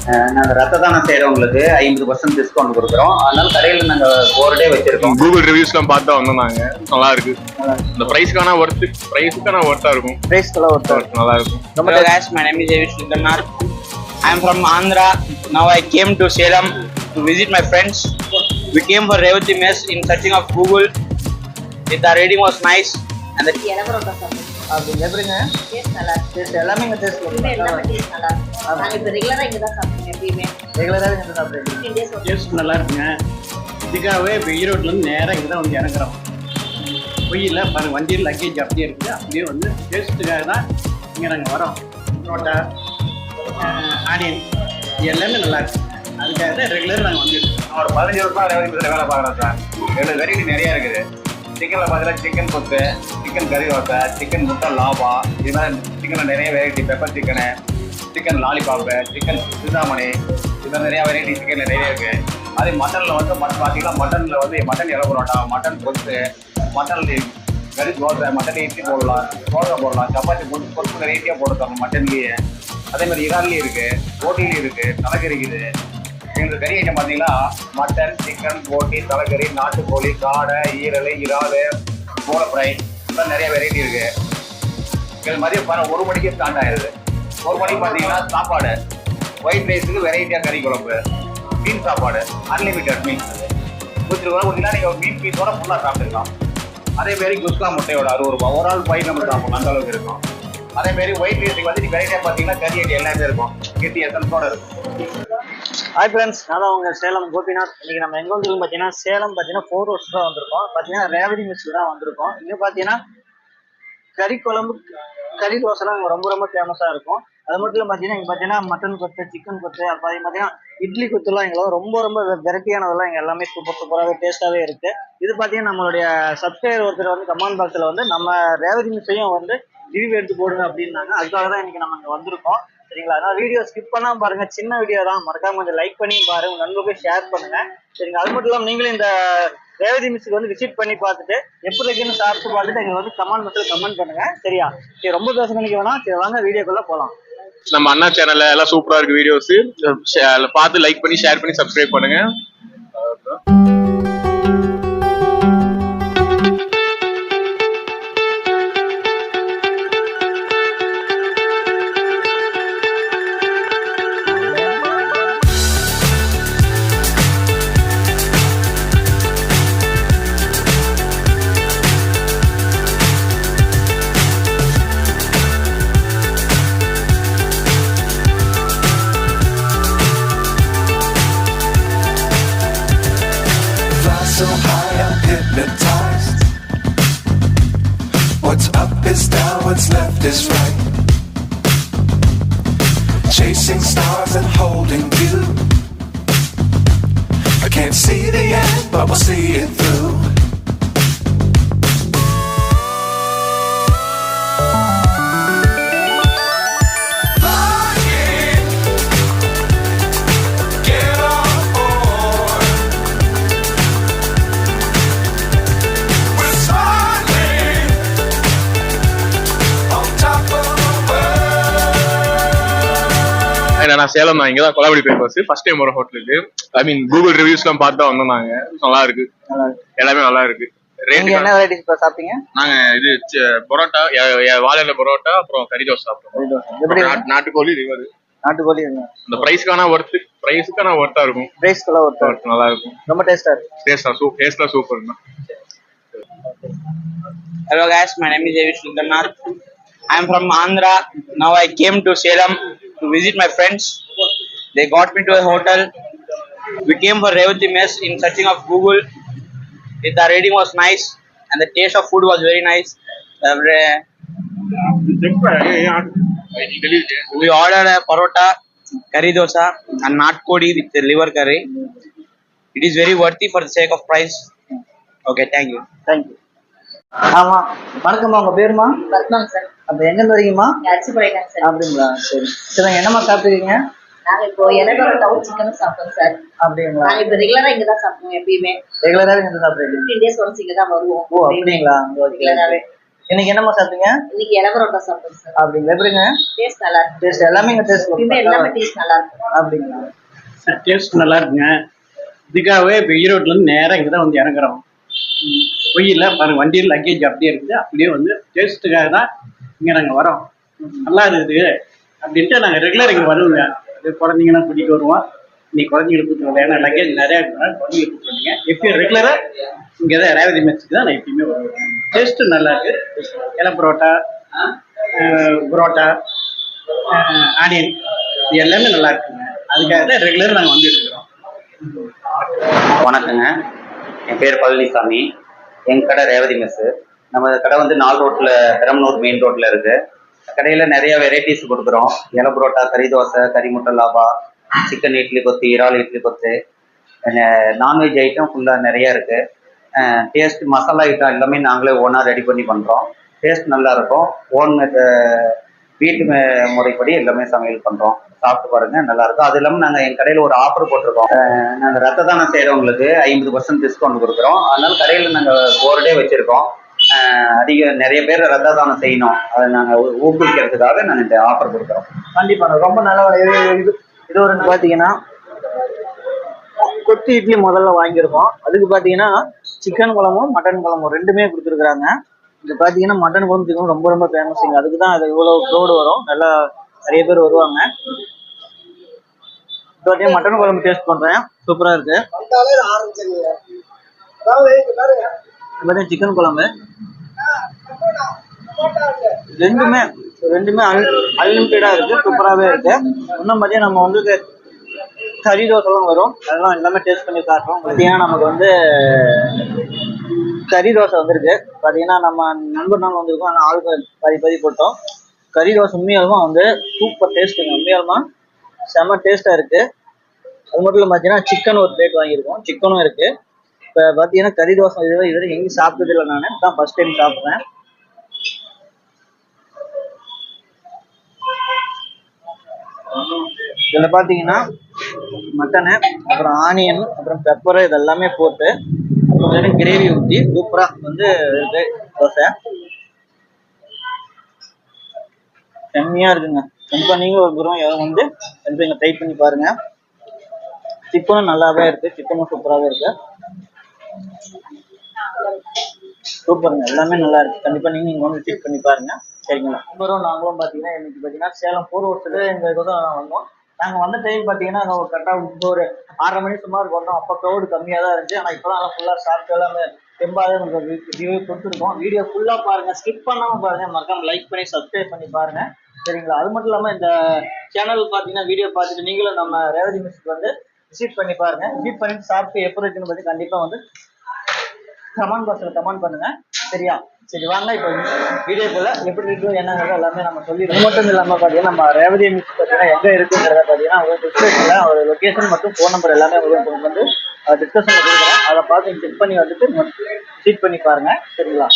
நாங்கள் ரத்த தானம் செய்கிறவங்களுக்கு 50% டிஸ்கவுண்ட் கொடுக்குறோம். அதனால கடையில் நாங்கள் 4 டே வச்சிருக்கோம். கூகுள் ரிவ்யூஸ்லாம் பார்த்தா வந்தோம் நாங்க. நல்லா இருக்கு. இந்த பிரைஸ்க்கான ஒர்த்தா இருக்கும். பிரைஸ்க்கெல்லாம் ஒர்த்தா நல்லா இருக்கும். Hello guys, my name is Javish Sundarnar. I am from Andhra. Now I came to Salem to visit my friends. We came for Revati mess in searching of Google. The rating was nice and the அப்படி எப்படிங்க? Taste நல்லா இருக்கு. Taste எல்லாமே இங்கே taste எல்லாமே taste நல்லா இருக்கு. நாங்கள் இப்போ ரெகுலராக இங்கே தான் சாப்பிடுவோம். எப்பயுமே ரெகுலராக இங்கே சாப்பிடுறீங்க. 15 days ஒரு டேஸ்ட் நல்லா இருக்குங்க. இதுக்காகவே இப்போ ஈரோட்லேருந்து நேராக இங்கே தான் வந்து இறங்குறோம். பொய்யில் பாருங்க, வண்டியில் லக்கேஜ் அப்படியே இருக்குது. அப்படியே வந்து டேஸ்ட்டுக்காக தான் இங்கே நாங்கள் வரோம். புரோட்டா, ஆனியன் இது எல்லாமே நல்லா இருக்கு. அதுக்காக தான் ரெகுலர் நாங்கள் வந்துருக்கோம். நான் ஒரு 15 வருஷமா ரேவதி வேலை பார்க்குறேன் சார். இதில் வெரைட்டி நிறையா இருக்குது. சிக்கனில் பார்த்தீங்கன்னா சிக்கன் கொத்து, சிக்கன் கறி தோசை, சிக்கன் முட்டை லாபா, இது மாதிரி சிக்கனில் நிறைய variety, pepper chicken, chicken lollipop, chicken Chintamani, இது மாதிரி நிறையா வெரைட்டி சிக்கனில் நிறைய இருக்குது. அதே மட்டனில் வந்து பார்த்தீங்கன்னா மட்டனில் வந்து மட்டன் இலை பரோட்டா, மட்டன் கொத்து, மட்டன் கறி தோசை, மட்டன் இட்லி போடலாம், தோசை போடலாம், சப்பாத்தி போட்டு கொத்து வெரைட்டியாக போடுறாங்க மட்டன்லேயே. அதே மாதிரி இறால்லையும் இருக்குது, போட்டிலையும் இருக்குது, தலைக்கறி இருக்குது. எங்களுக்கு கறி ஐட்டம் பார்த்தீங்கன்னா மட்டன், சிக்கன், போட்டி, தலைக்கறி, நாட்டுக்கோழி, காடை, ஈரல், இறால், கோலை ஃப்ரை, இதெல்லாம் நிறைய வெரைட்டி இருக்குது. எங்களுக்கு மதியம் 1 மணிக்கு ஸ்டார்ட் ஆயிடுது. 1 மணிக்கு பார்த்தீங்கன்னா சாப்பாடு, ஒயிட் ரைஸுக்கு வெரைட்டியாக கறி குழம்பு, மீன் சாப்பாடு, அன்லிமிட்டட் மீன் 100 ரூபா கொடுத்தீங்கன்னா நீங்கள் மீன் பீஸோட ஃபுல்லாக சாப்பிட்டுக்கலாம். அதேமாரி குஸ்கா முட்டையோட 60 ரூபா, ஒரு ஆள் 5 நம்ம சாப்பிடலாம், அந்த அளவுக்கு இருக்கும். அதேமாரி ஒயிட் ரைஸுக்கு வந்து வெரைட்டியாக பார்த்தீங்கன்னா கறி ஐட்டம் எல்லாமே இருக்கும், கெட்டி எசன்ஸோட இருக்கும். ஹாய் ஃப்ரெண்ட்ஸ், நான் தான் உங்கள் சேலம் கோபிநாத். இன்றைக்கி நம்ம எங்கே வந்துருக்கோம் பார்த்தீங்கன்னா, சேலம் பார்த்தீங்கன்னா 4 ரோட்ஸ் தான் வந்திருக்கோம். பார்த்தீங்கன்னா ரேவதி மெஸ்ஸில் தான் வந்திருக்கோம். இங்கே பார்த்தீங்கன்னா கறி குழம்பு, கறி தோசைலாம் இங்கே ரொம்ப ரொம்ப ஃபேமஸாக இருக்கும். அது மட்டும் இல்லை பார்த்தீங்கன்னா இங்கே பார்த்தீங்கன்னா மட்டன் கொத்து, சிக்கன் கொத்து, அது பார்த்தீங்கன்னா இட்லி கொத்துலாம் எங்களை ரொம்ப ரொம்ப வெரைட்டியானதெல்லாம் இங்கே எல்லாமே சூப்பராகவே டேஸ்ட்டாகவே இருக்குது. இது பார்த்தீங்கன்னா நம்மளுடைய சப்ஸ்கிரைபர் ஒருத்தர் வந்து கமெண்ட் பாக்ஸில் வந்து நம்ம ரேவதி மெஸ்ஸையும் வந்து ரிவ்யூ எடுத்து போடுங்க அப்படின்னாங்க. அதுக்காக தான் இன்றைக்கி நம்ம இங்கே வந்திருக்கோம். சரிங்களா? அதனால வீடியோ ஸ்கிப் பண்ணாமல் பாருங்க. சின்ன வீடியோ தான், மறக்காம கொஞ்சம் லைக் பண்ணி பாருங்க, உங்க நண்பர்களுக்கு ஷேர் பண்ணுங்க. சரிங்களா? அது மட்டும் இல்லாமல் நீங்களும் இந்த ரேவதி மிஸ்ஸுக்கு வந்து விசிட் பண்ணி பார்த்துட்டு எப்படி இருக்குன்னு சாப்பிட்டு பார்த்துட்டு எங்களுக்கு வந்து கமெண்ட் பாக்ஸில் கமெண்ட் பண்ணுங்க. சரியா? சரி, ரொம்ப பேச நினைக்க வேணாம். சரி, வாங்க வீடியோக்குள்ள போகலாம். நம்ம அண்ணா சேனல்ல எல்லாம் சூப்பரா இருக்கு வீடியோஸ். பார்த்து லைக் பண்ணி ஷேர் பண்ணி சப்ஸ்கிரைப் பண்ணுங்க. So high I'm hypnotized. What's up is down, what's left is right. Chasing stars and holding you. I can't see the end, but we'll see it through. நான் சேலம் தான், இங்கதான் கொலாபடி papers first time ஒரு ஹோட்டலுக்கு. ஐ மீன் Google ரிவ்யூஸ்லாம் பார்த்து தான் வந்தோம் நாங்க. நல்லா இருக்கு, எல்லாமே நல்லா இருக்கு. என்ன வெரைட்டிஸ் சாப்பிட்டீங்க? நாங்க இது பரோட்டா, வாழையில பரோட்டா, அப்புறம் கறி தோசை சாப்பிட்டோம். நாட்டுக்கோழி லிவர். நாட்டுக்கோழி அந்த பிரைஸ்க்கான ஒர்த்தா இருக்கும். பிரைஸ்க்கெல்லாம் ஒர்த்தா இருக்கும், நல்லா இருக்கும், ரொம்ப டேஸ்டா இருக்கு. டேஸ்ட்லாம் சூப்பர் தான். Hello guys, my name is Javish Sundarnar. I am from Andhra. Now I came to Salem to visit my friends. They got me to a hotel. We came for Revati mess in searching of Google. The rating was nice and the taste of food was very nice. We ordered a parota, curry dosa and natkodi with the liver curry. It is very worthy for the sake of price. Okay, thank you. Thank you. ஆமா, வணக்கம்மா. உங்க பேருமா? பத்மாங்க sir. அப்ப எங்க இருந்து வரீங்கம்மா? அரிசி போயிட்டாங்க sir. அப்படிங்களா? சரி சரி, என்னம்மா சாப்பிட்டுருக்கீங்க? நாங்க இப்போ இலை பரோட்டாவும் சிக்கனும் சாப்பிட்டோம் சார். அப்படிங்களா? நாங்க இப்போ ரெகுலரா இங்க தான் சாப்பிடுவோம். எப்பயுமே ரெகுலராக இங்க சாப்பிடுறீங்க? 15 days ஒன்ஸ் இங்க தான் வருவோம். ஓ, அப்படிங்களா? ரெகுலராவே. இன்னைக்கு என்னம்மா சாப்பிட்டீங்க? இன்னைக்கு இலை பரோட்டா சாப்பிட்டோம் சார். அப்படிங்களா? எப்படிங்க டேஸ்ட் நல்லா இருக்கு. டேஸ்ட் எல்லாமே இங்க டேஸ்ட் எல்லாமே டேஸ்ட் நல்லா இருக்கு. அப்படிங்களா? டேஸ்ட் நல்லா இருக்குங்க. இதுக்காகவே இப்போ ஈரோட்லேருந்து நேராக இங்கே தான் வந்து இறங்குறோம். பொய்யில் பாருங்க, வண்டியில் லக்கேஜ் அப்படியே இருக்குது. அப்படியே வந்து டேஸ்ட்டுக்காக தான் இங்கே நாங்கள் வரோம். நல்லா இருக்குது அப்படின்ட்டு நாங்கள் ரெகுலர் இங்கே வருவோங்க. இது குழந்தைங்கலாம் கூட்டிகிட்டு வருவோம். இன்னைக்கு குழந்தைங்களை கூப்பிட்டு வரல, ஏன்னா லக்கேஜ் நிறையா இருக்கிறாங்க. குழந்தைங்க கூப்பிட்டு வந்தீங்க. எப்பயும் ரெகுலராக இங்கே தான் ரேவதி மெஸ்ஸுக்கு தான் நான் எப்பயுமே வருவேன். டேஸ்ட்டு நல்லா இருக்குது. இலை பரோட்டா, புரோட்டா, ஆனியன், இது எல்லாமே நல்லா இருக்குங்க. அதுக்காக தான் ரெகுலர் நாங்கள் வந்துட்டு இருக்கிறோம். வணக்கங்க, என் பேர் பழனிசாமி. எங்கள் கடை ரேவதி மெஸ்ஸு. நம்ம கடை வந்து 4 ரோட்டில், பெரம்பலூர் மெயின் ரோட்டில் இருக்குது. கடையில் நிறைய வெரைட்டிஸ் கொடுக்குறோம். இலை புரோட்டா, கறி தோசை, கறி முட்டை லாபா, சிக்கன் இட்லி கொத்து, இறால் இட்லி கொத்து, நான்வெஜ் ஐட்டம் ஃபுல்லாக நிறையா இருக்குது. டேஸ்ட் மசாலா ஐட்டம் எல்லாமே நாங்களே ஓனாக ரெடி பண்ணி பண்ணுறோம். டேஸ்ட் நல்லா இருக்கும். வீட்டு முறைப்படி எல்லாமே சமையல் பண்ணுறோம். சாப்பிட்டு பாருங்கள், நல்லாயிருக்கும். அது இல்லாமல் நாங்கள் எங்கள் கடையில் ஒரு ஆஃபர் போட்டிருக்கோம். நாங்கள் ரத்த தானம் செய்கிறவங்களுக்கு 50% டிஸ்கவுண்ட் கொடுக்குறோம். அதனால கடையில் நாங்கள் போர்டே வச்சுருக்கோம். நிறைய பேர் ரத்த தானம் செய்யணும், அதை நாங்கள் ஊக்குவிக்கிறதுக்காக நாங்கள் இந்த ஆஃபர் கொடுக்குறோம். கண்டிப்பாக ரொம்ப நல்ல இது ஒரு பார்த்தீங்கன்னா கொத்து இட்லி முதல்ல வாங்கியிருக்கோம். அதுக்கு பார்த்தீங்கன்னா சிக்கன் குழம்பும் மட்டன் குழம்பும் ரெண்டுமே கொடுத்துருக்குறாங்க. இது பார்த்தீங்கன்னா மட்டன் குழம்பு சிக்கன் ரொம்ப ரொம்ப ஃபேமஸுங்க. அதுக்கு தான் அது இவ்வளோ க்ரௌடு வரும், நல்லா நிறைய பேர் வருவாங்க. இப்போ மட்டன் குழம்பு டேஸ்ட் பண்ணுறேன், சூப்பராக இருக்கு. பார்த்தீங்கன்னா சிக்கன் குழம்பு ரெண்டுமே அன்லிமிட்டடாக இருக்குது, சூப்பராகவே இருக்குது. இன்னும் பார்த்தீங்கன்னா நம்ம வந்து கறி தோசைலாம் வரும், அதெல்லாம் எல்லாமே டேஸ்ட் பண்ணி காட்டுறோம். பார்த்தீங்கன்னா நமக்கு வந்து கறி தோசை வந்துருக்கு. பார்த்தீங்கன்னா நம்ம நண்பர் நாள் வந்திருக்கோம், ஆனால் ஆளுக்கு பாதி போட்டோம். கறி தோசை உண்மையாலுமா வந்து சூப்பர் டேஸ்ட்டுங்க, உண்மையாலுமா செம்ம டேஸ்ட்டாக இருக்குது. அது மட்டும் இல்லை பார்த்தீங்கன்னா சிக்கன் ஒரு பிளேட் வாங்கியிருக்கோம், சிக்கனும் இருக்குது. இப்போ பார்த்தீங்கன்னா கறி தோசை இதுவரை எங்கேயும் சாப்பிட்டது இல்லை, நான் தான் ஃபர்ஸ்ட் டைம் சாப்பிட்றேன். இதில் பார்த்தீங்கன்னா மட்டனு, அப்புறம் ஆனியன், அப்புறம் பெப்பரு இதெல்லாமே போட்டு கொஞ்சம் கிரேவி ஊற்றி சூப்பராக வந்து இருக்கு தோசை. செம்மையாக இருக்குங்க. கண்டிப்பாக நீங்களும் ஒரு தூரம் வந்து கண்டிப்பாக ட்ரை பண்ணி பாருங்க. சிக்கனும் நல்லாவே இருக்குது, சிக்கனும் சூப்பராகவே இருக்குது, சூப்பருங்க. எல்லாமே நல்லா இருக்குது. கண்டிப்பாக நீங்கள் வந்து விசிட் பண்ணி பாருங்க, சரிங்களா? அப்புறம் நாங்களும் பார்த்தீங்கன்னா இன்னைக்கு பார்த்தீங்கன்னா சேலம் 4 வருஷத்துல எங்கள் இதுதான் வந்தோம். நாங்கள் வந்த டைம் பார்த்தீங்கன்னா கரெக்டாக ஒரு 6:30 மணி சுமார் வந்தோம். அப்போ க்ரௌடு கம்மியாக தான் இருந்துச்சு. ஆனால் இப்போ தான் ஃபுல்லாக சாப்பிட்டு எல்லாமே தெம்பாக உங்களுக்கு ரிவ்யூ கொடுத்துருக்கோம். வீடியோ ஃபுல்லாக பாருங்கள், ஸ்கிப் பண்ணாமல் பாருங்கள், மறக்காமல் லைக் பண்ணி சப்ஸ்கிரைப் பண்ணி பாருங்கள், சரிங்களா? அது மட்டும் இல்லாமல் இந்த சேனல் பார்த்தீங்கன்னா வீடியோ பார்த்துட்டு நீங்களும் நம்ம ரேவதி மெஸ்ஸுக்கு வந்து விசிட் பண்ணி பாருங்கள். விசிட் பண்ணிட்டு சாப்பிட்டு எப்படி இருக்குன்னு பற்றி கண்டிப்பாக வந்து கமெண்ட் பாக்ஸில் கமெண்ட் பண்ணுங்கள், சரியா? சரி வாங்க, இப்போ வீடியோக்குள்ள எப்படி இருக்கோ என்னங்கிறத எல்லாமே நம்ம சொல்லிடுவோம். அது மட்டும் இல்லாமல் பார்த்தீங்கன்னா நம்ம ரேவதி மெஸ் பார்த்தீங்கன்னா எங்கே இருக்குங்கிறத பார்த்தீங்கன்னா ஒரு டிஸ்கிரிப்ஷனில் ஒரு லொக்கேஷன் மற்றும் ஃபோன் நம்பர் எல்லாமே உங்களுக்கு வந்து டிஸ்கஷனில் கொடுக்குறேன். அதை பார்த்து செக் பண்ணி வந்துட்டு விசிட் பண்ணி பாருங்கள், சரிங்களா?